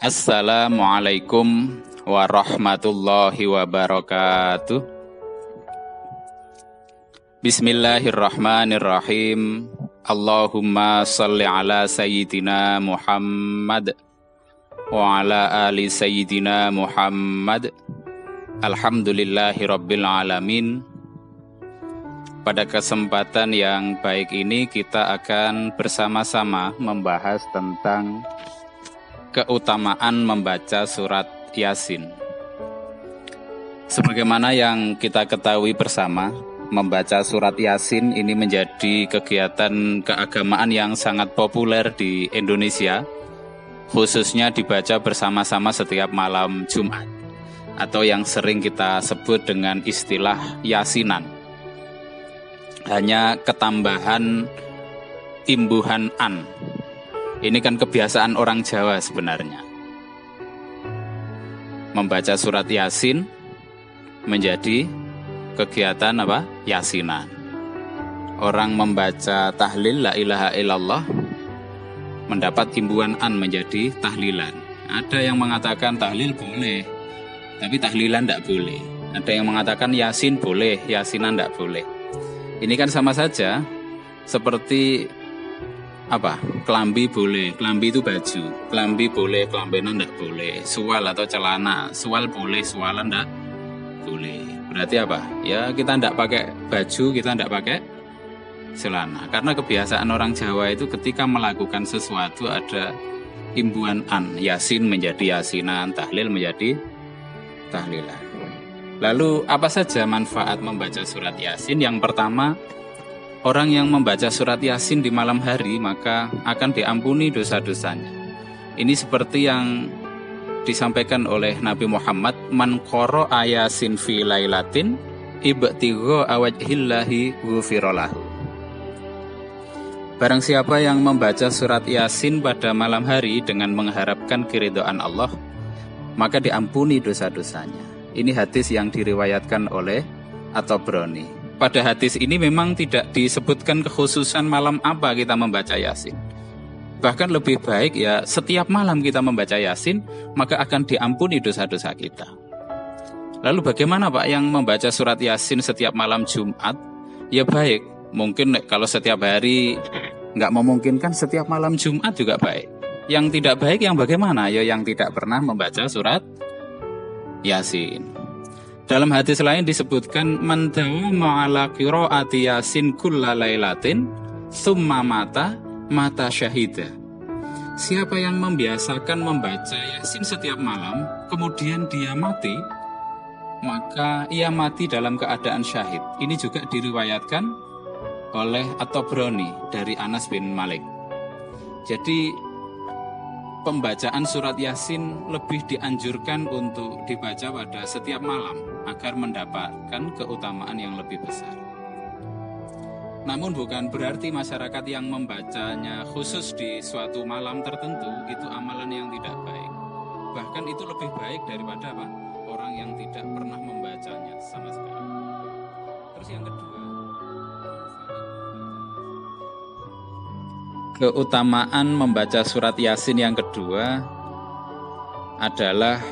Assalamualaikum warahmatullahi wabarakatuh. Bismillahirrahmanirrahim. Allahumma salli ala sayyidina Muhammad wa ala ali sayyidina Muhammad. Alhamdulillahi rabbil alamin. Pada kesempatan yang baik ini kita akan bersama-sama membahas tentang keutamaan membaca surat Yasin. Sebagaimana yang kita ketahui bersama, membaca surat Yasin ini menjadi kegiatan keagamaan yang sangat populer di Indonesia, khususnya dibaca bersama-sama setiap malam Jumat, atau yang sering kita sebut dengan istilah Yasinan. Hanya ketambahan imbuhan an. Ini kan kebiasaan orang Jawa sebenarnya. Membaca surat Yasin menjadi kegiatan apa? Yasinan. Orang membaca tahlil la ilaha illallah mendapat imbuhan an menjadi tahlilan. Ada yang mengatakan tahlil boleh, tapi tahlilan tidak boleh. Ada yang mengatakan Yasin boleh, Yasinan tidak boleh. Ini kan sama saja seperti apa? Kelambi boleh, kelambi itu baju. Kelambi boleh, kelambenan enggak boleh. Sual atau celana, sual boleh, sualan enggak boleh. Berarti apa? Ya kita enggak pakai baju, kita enggak pakai celana. Karena kebiasaan orang Jawa itu ketika melakukan sesuatu ada imbuhan an. Yasin menjadi yasinan, tahlil menjadi tahlilan. Lalu apa saja manfaat membaca surat Yasin? Yang pertama, orang yang membaca surat Yasin di malam hari maka akan diampuni dosa-dosanya. Ini seperti yang disampaikan oleh Nabi Muhammad, man qara'a Yasin fi lailatin ibtigha wajhillahi ghufiralah. Barang siapa yang membaca surat Yasin pada malam hari dengan mengharapkan keridhaan Allah, maka diampuni dosa-dosanya. Ini hadis yang diriwayatkan oleh At-Tabrani. Pada hadis ini memang tidak disebutkan kekhususan malam apa kita membaca Yasin. Bahkan lebih baik ya setiap malam kita membaca Yasin, maka akan diampuni dosa-dosa kita. Lalu bagaimana Pak yang membaca surat Yasin setiap malam Jumat? Ya baik, mungkin kalau setiap hari nggak memungkinkan, setiap malam Jumat juga baik. Yang tidak baik yang bagaimana? Ya yang tidak pernah membaca surat Yasin. Dalam hadis lain disebutkan man dawama ala qiraati Yasin kulla lailatin tsumma mata syahida. Siapa yang membiasakan membaca Yasin setiap malam kemudian dia mati, maka ia mati dalam keadaan syahid. Ini juga diriwayatkan oleh At-Tabrani dari Anas bin Malik. Jadi pembacaan surat Yasin lebih dianjurkan untuk dibaca pada setiap malam agar mendapatkan keutamaan yang lebih besar. Namun bukan berarti masyarakat yang membacanya khusus di suatu malam tertentu itu amalan yang tidak baik. Bahkan itu lebih baik daripada apa? Orang yang tidak pernah membacanya sama sekali. Terus yang kedua, keutamaan membaca surat Yasin yang kedua adalah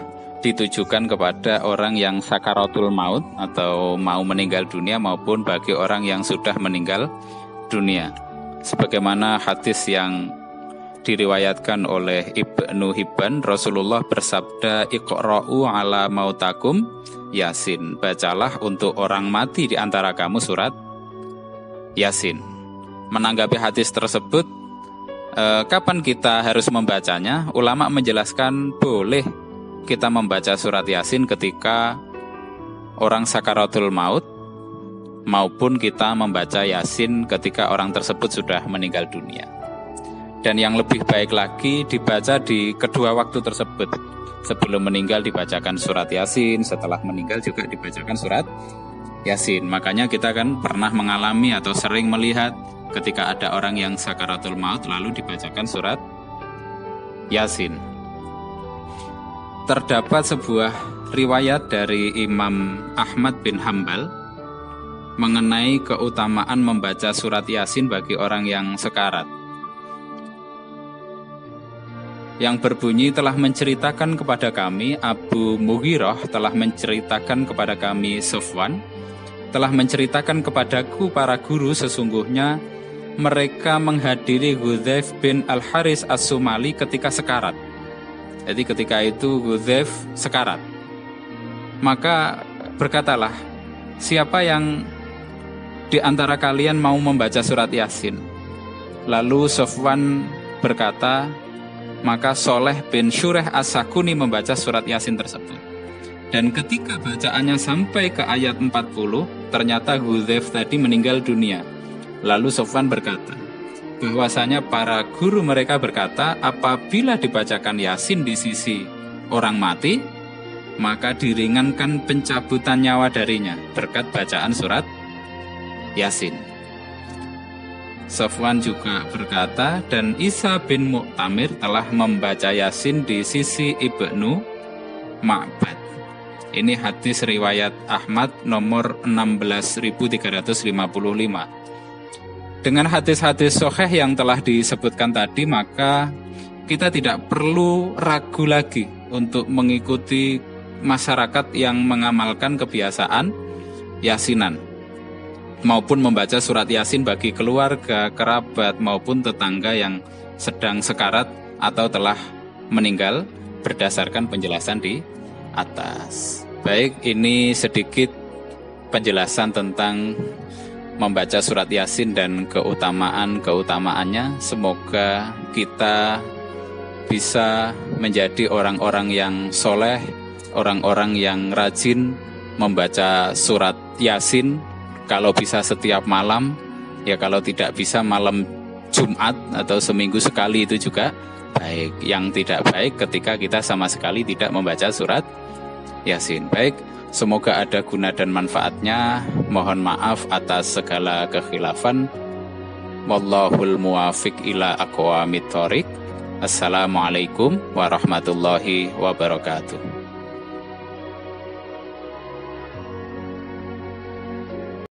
ditujukan kepada orang yang sakaratul maut atau mau meninggal dunia maupun bagi orang yang sudah meninggal dunia. Sebagaimana hadis yang diriwayatkan oleh Ibnu Hibban, Rasulullah bersabda, Iqra'u ala mautakum Yasin. Bacalah untuk orang mati di antara kamu surat Yasin. Menanggapi hadis tersebut, kapan kita harus membacanya? Ulama menjelaskan boleh kita membaca surat Yasin ketika orang sakaratul maut maupun kita membaca Yasin ketika orang tersebut sudah meninggal dunia. Dan yang lebih baik lagi dibaca di kedua waktu tersebut. Sebelum meninggal dibacakan surat Yasin, setelah meninggal juga dibacakan surat Yasin. Makanya kita kan pernah mengalami atau sering melihat ketika ada orang yang sakaratul maut lalu dibacakan surat Yasin. Terdapat sebuah riwayat dari Imam Ahmad bin Hambal mengenai keutamaan membaca surat Yasin bagi orang yang sekarat. yang berbunyi telah menceritakan kepada kami, Abu Mughirah telah menceritakan kepada kami, Sofwan telah menceritakan kepadaku para guru, sesungguhnya mereka menghadiri Hudzaif bin Al-Haris As-Sumali ketika sekarat. Jadi ketika itu Hudzaif sekarat. Maka berkatalah, siapa yang di antara kalian mau membaca surat Yasin? Lalu Sofwan berkata, maka Soleh bin Syureh As-Sakuni membaca surat Yasin tersebut. Dan ketika bacaannya sampai ke ayat 40, ternyata Hudzaif tadi meninggal dunia. Lalu Sofwan berkata, bahwasanya para guru mereka berkata, apabila dibacakan Yasin di sisi orang mati, maka diringankan pencabutan nyawa darinya berkat bacaan surat Yasin. Sofwan juga berkata, dan Isa bin Mu'tamir telah membaca Yasin di sisi Ibnu Ma'bad. Ini hadis riwayat Ahmad nomor 16.355. Dengan hadis-hadis sahih yang telah disebutkan tadi, maka kita tidak perlu ragu lagi untuk mengikuti masyarakat yang mengamalkan kebiasaan yasinan, maupun membaca surat Yasin bagi keluarga, kerabat, maupun tetangga yang sedang sekarat atau telah meninggal berdasarkan penjelasan di atas. Baik, ini sedikit penjelasan tentang membaca surat Yasin dan keutamaan-keutamaannya. Semoga kita bisa menjadi orang-orang yang soleh, orang-orang yang rajin membaca surat Yasin. Kalau bisa setiap malam, ya kalau tidak bisa malam Jumat atau seminggu sekali itu juga baik. Yang tidak baik ketika kita sama sekali tidak membaca surat Yasin. Baik, semoga ada guna dan manfaatnya. Mohon maaf atas segala kekhilafan. Wallahul muwafiq ila aqwamit thoriq. Assalamualaikum warahmatullahi wabarakatuh.